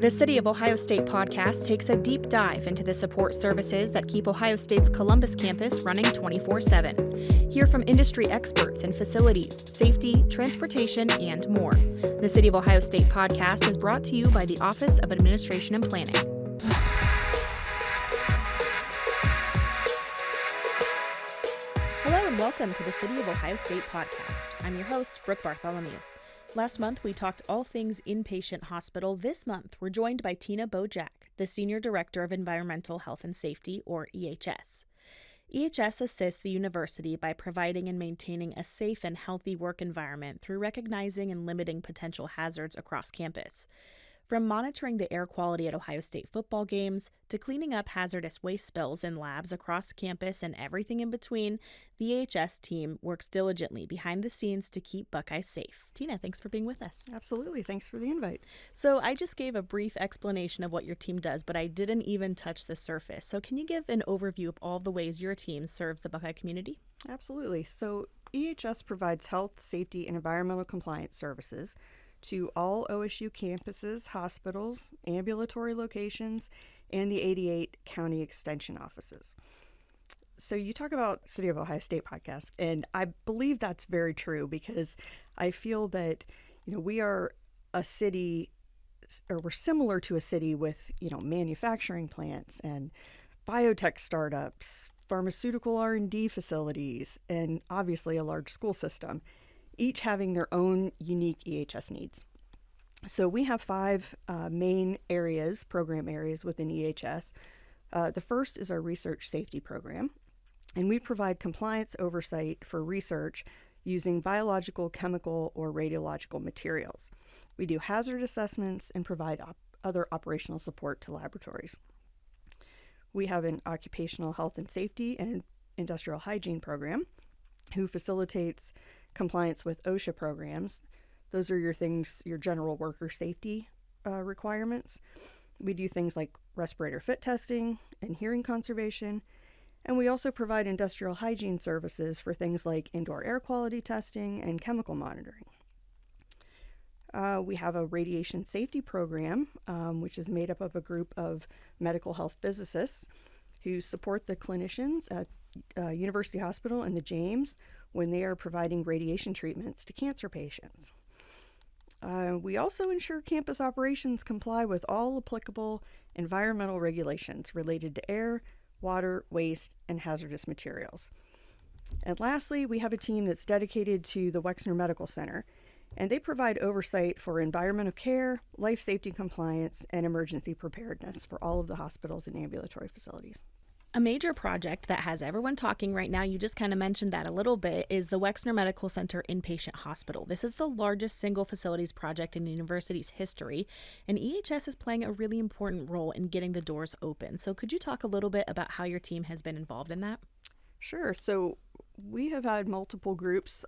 The City of Ohio State podcast takes a deep dive into the support services that keep Ohio State's Columbus campus running 24/7. Hear from industry experts in facilities, safety, transportation, and more. The City of Ohio State podcast is brought to you by the Office of Administration and Planning. Hello and welcome to the City of Ohio State podcast. I'm your host, Brooke Bartholomew. Last month, we talked all things inpatient hospital. This month, we're joined by Tina Bogac, the Senior Director of Environmental Health and Safety, or EHS. EHS assists the university by providing and maintaining a safe and healthy work environment through recognizing and limiting potential hazards across campus. From monitoring the air quality at Ohio State football games to cleaning up hazardous waste spills in labs across campus and everything in between, the EHS team works diligently behind the scenes to keep Buckeyes safe. Tina, thanks for being with us. Absolutely. Thanks for the invite. So I just gave a brief explanation of what your team does, but I didn't even touch the surface. So can you give an overview of all the ways your team serves the Buckeye community? Absolutely. So EHS provides health, safety, and environmental compliance services to all OSU campuses, hospitals, ambulatory locations, and the 88 county extension offices. So you talk about City of Ohio State podcast, and I believe that's very true because I feel that, we are a city, or we're similar to a city with, manufacturing plants and biotech startups, pharmaceutical R&D facilities, and obviously a large school system, each having their own unique EHS needs. So we have five main program areas within EHS. The first is our research safety program, and we provide compliance oversight for research using biological, chemical, or radiological materials. We do hazard assessments and provide other operational support to laboratories. We have an occupational health and safety and industrial hygiene program who facilitates compliance with OSHA programs. Those are your general worker safety requirements. We do things like respirator fit testing and hearing conservation. And we also provide industrial hygiene services for things like indoor air quality testing and chemical monitoring. We have a radiation safety program, which is made up of a group of medical health physicists who support the clinicians at University Hospital and the James when they are providing radiation treatments to cancer patients. We also ensure campus operations comply with all applicable environmental regulations related to air, water, waste, and hazardous materials. And lastly, we have a team that's dedicated to the Wexner Medical Center, and they provide oversight for environmental care, life safety compliance, and emergency preparedness for all of the hospitals and ambulatory facilities. A major project that has everyone talking right now, you just kind of mentioned that a little bit, is the Wexner Medical Center Inpatient Hospital. This is the largest single facilities project in the university's history, and EHS is playing a really important role in getting the doors open. So could you talk a little bit about how your team has been involved in that? Sure. So we have had multiple groups,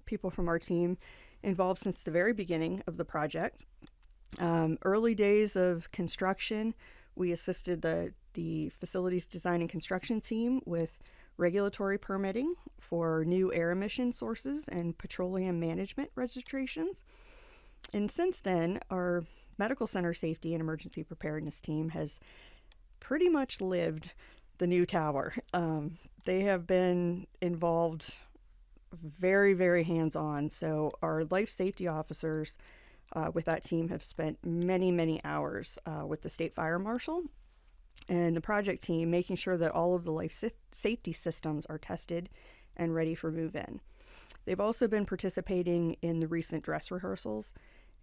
people from our team involved since the very beginning of the project. Early days of construction, we assisted the facilities design and construction team with regulatory permitting for new air emission sources and petroleum management registrations. And since then, our medical center safety and emergency preparedness team has pretty much lived the new tower. They have been involved very, very hands-on. So our life safety officers with that team have spent many, many hours with the state fire marshal and the project team, making sure that all of the life safety systems are tested and ready for move-in. They've also been participating in the recent dress rehearsals,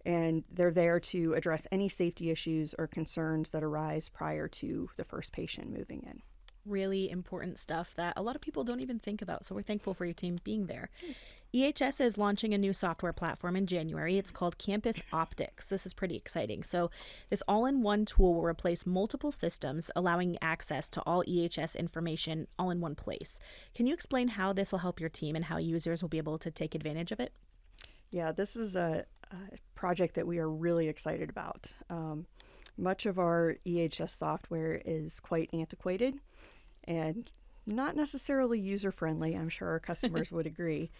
and they're there to address any safety issues or concerns that arise prior to the first patient moving in. Really important stuff that a lot of people don't even think about, so we're thankful for your team being there. Thanks. EHS is launching a new software platform in January. It's called Campus Optics. This is pretty exciting. So this all-in-one tool will replace multiple systems, allowing access to all EHS information all in one place. Can you explain how this will help your team and how users will be able to take advantage of it? Yeah, this is a project that we are really excited about. Much of our EHS software is quite antiquated and not necessarily user-friendly. I'm sure our customers would agree.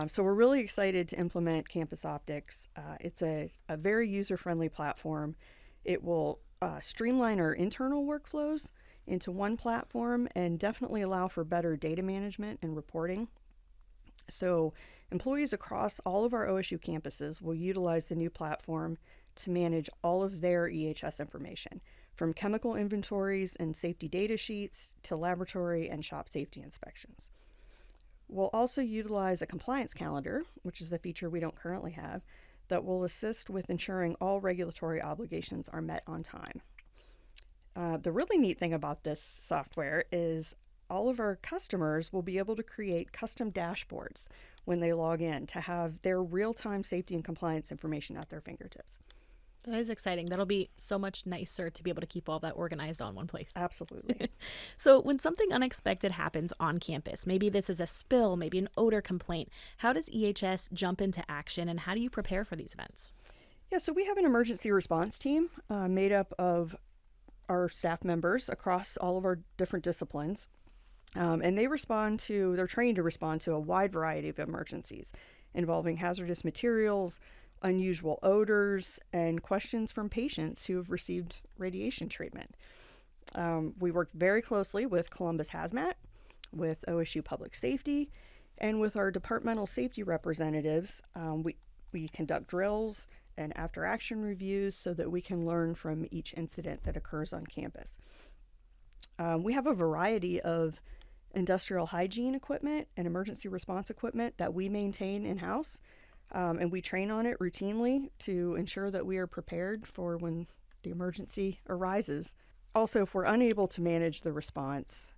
So we're really excited to implement Campus Optics. It's a very user-friendly platform. It will streamline our internal workflows into one platform and definitely allow for better data management and reporting. So employees across all of our OSU campuses will utilize the new platform to manage all of their EHS information, from chemical inventories and safety data sheets to laboratory and shop safety inspections. We'll also utilize a compliance calendar, which is a feature we don't currently have, that will assist with ensuring all regulatory obligations are met on time. The really neat thing about this software is all of our customers will be able to create custom dashboards when they log in to have their real-time safety and compliance information at their fingertips. That is exciting. That'll be so much nicer to be able to keep all that organized on one place. Absolutely. So when something unexpected happens on campus, maybe this is a spill, maybe an odor complaint, how does EHS jump into action and how do you prepare for these events? Yeah, so we have an emergency response team made up of our staff members across all of our different disciplines. And they're trained to respond to a wide variety of emergencies involving hazardous materials, unusual odors, and questions from patients who have received radiation treatment. We work very closely with Columbus Hazmat, with OSU Public Safety, and with our departmental safety representatives. We conduct drills and after-action reviews so that we can learn from each incident that occurs on campus. We have a variety of industrial hygiene equipment and emergency response equipment that we maintain in-house, and we train on it routinely to ensure that we are prepared for when the emergency arises. Also, if we're unable to manage the response,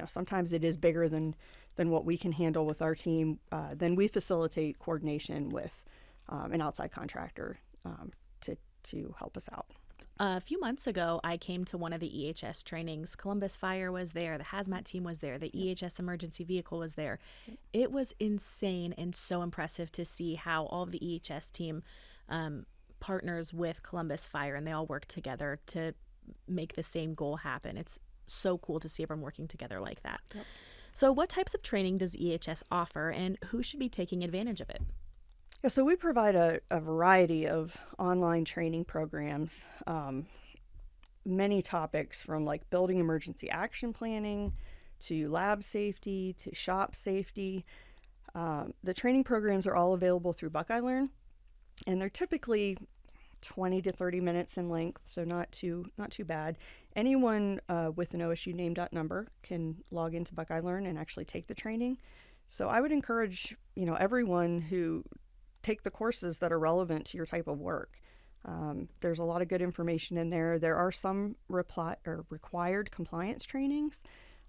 sometimes it is bigger than what we can handle with our team, then we facilitate coordination with an outside contractor to help us out. A few months ago, I came to one of the EHS trainings. Columbus Fire was there, the hazmat team was there, the EHS emergency vehicle was there. It was insane and so impressive to see how all of the EHS team partners with Columbus Fire, and they all work together to make the same goal happen. It's so cool to see everyone working together like that. Yep. So what types of training does EHS offer, and who should be taking advantage of it? Yeah, so we provide a variety of online training programs, many topics from like building emergency action planning to lab safety to shop safety. The training programs are all available through Buckeye Learn, and they're typically 20 to 30 minutes in length, so not too bad. Anyone with an OSU name.number can log into Buckeye Learn and actually take the training. So I would encourage everyone who take the courses that are relevant to your type of work. There's a lot of good information in there. There are some required compliance trainings,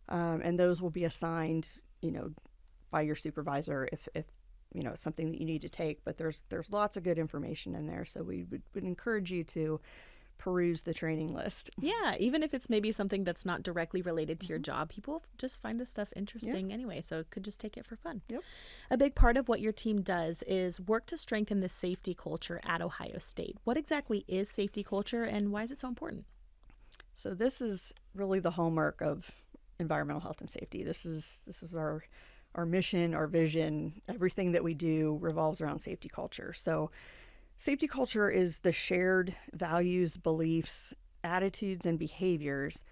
and those will be assigned, by your supervisor if it's something that you need to take. But there's lots of good information in there, so we would encourage you to peruse the training list. Yeah, even if it's maybe something that's not directly related to your job, people just find this stuff interesting anyway, so could just take it for fun. Yep. A big part of what your team does is work to strengthen the safety culture at Ohio State. What exactly is safety culture and why is it so important? So this is really the hallmark of environmental health and safety. This is our mission, our vision. Everything that we do revolves around safety culture. So safety culture is the shared values, beliefs, attitudes, and behaviors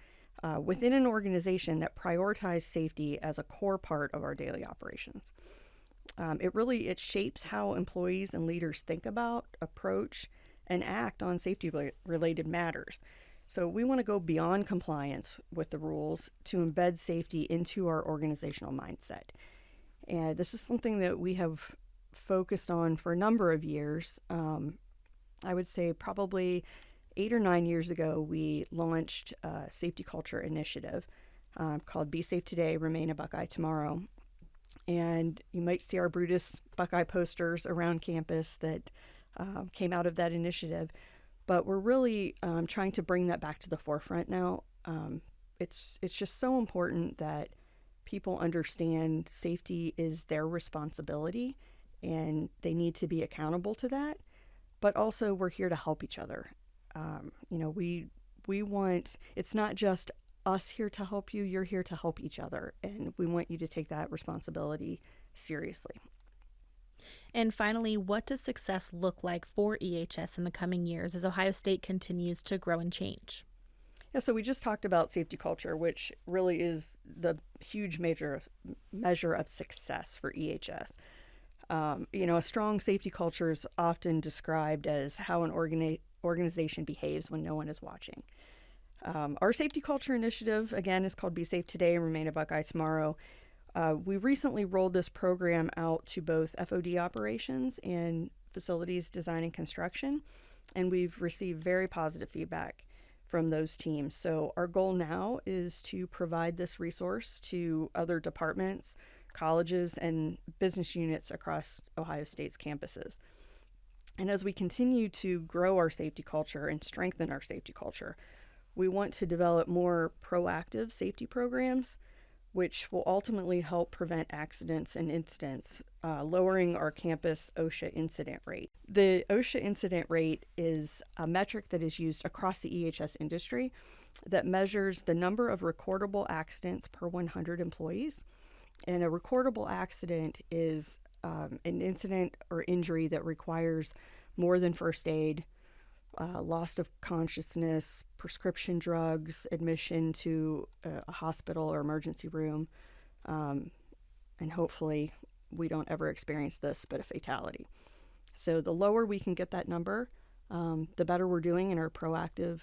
within an organization that prioritize safety as a core part of our daily operations. It shapes how employees and leaders think about, approach, and act on safety-related matters. So we want to go beyond compliance with the rules to embed safety into our organizational mindset. And this is something that we have focused on for a number of years. I would say probably 8 or 9 years ago, we launched a safety culture initiative called Be Safe Today, Remain a Buckeye Tomorrow. And you might see our Brutus Buckeye posters around campus that came out of that initiative. But we're really trying to bring that back to the forefront now. It's just so important that people understand safety is their responsibility and they need to be accountable to that. But also we're here to help each other. We want, it's not just us here to help you, you're here to help each other. And we want you to take that responsibility seriously. And finally, what does success look like for EHS in the coming years as Ohio State continues to grow and change? Yeah, so we just talked about safety culture, which really is the huge measure of success for EHS. A strong safety culture is often described as how an organization behaves when no one is watching. Our safety culture initiative, again, is called Be Safe Today and Remain a Buckeye Tomorrow. We recently rolled this program out to both FOD operations and facilities design and construction, and we've received very positive feedback from those teams. So our goal now is to provide this resource to other departments, colleges, and business units across Ohio State's campuses. And as we continue to grow our safety culture and strengthen our safety culture, we want to develop more proactive safety programs, which will ultimately help prevent accidents and incidents, lowering our campus OSHA incident rate. The OSHA incident rate is a metric that is used across the EHS industry that measures the number of recordable accidents per 100 employees. And a recordable accident is an incident or injury that requires more than first aid, loss of consciousness, prescription drugs, admission to a hospital or emergency room, and hopefully we don't ever experience this, but a fatality. So the lower we can get that number, the better we're doing in our proactive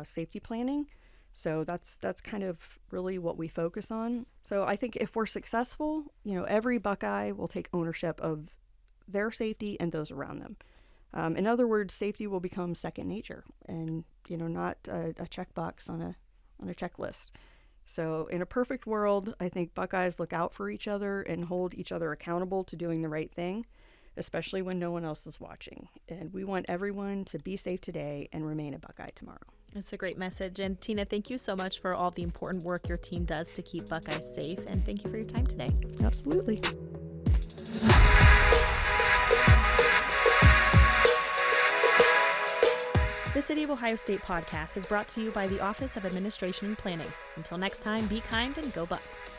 safety planning. So that's kind of really what we focus on. So I think if we're successful, every Buckeye will take ownership of their safety and those around them. In other words, safety will become second nature and, not a checkbox on a checklist. So in a perfect world, I think Buckeyes look out for each other and hold each other accountable to doing the right thing, especially when no one else is watching. And we want everyone to be safe today and remain a Buckeye tomorrow. It's a great message. And Tina, thank you so much for all the important work your team does to keep Buckeyes safe. And thank you for your time today. Absolutely. The City of Ohio State podcast is brought to you by the Office of Administration and Planning. Until next time, be kind and go Bucks.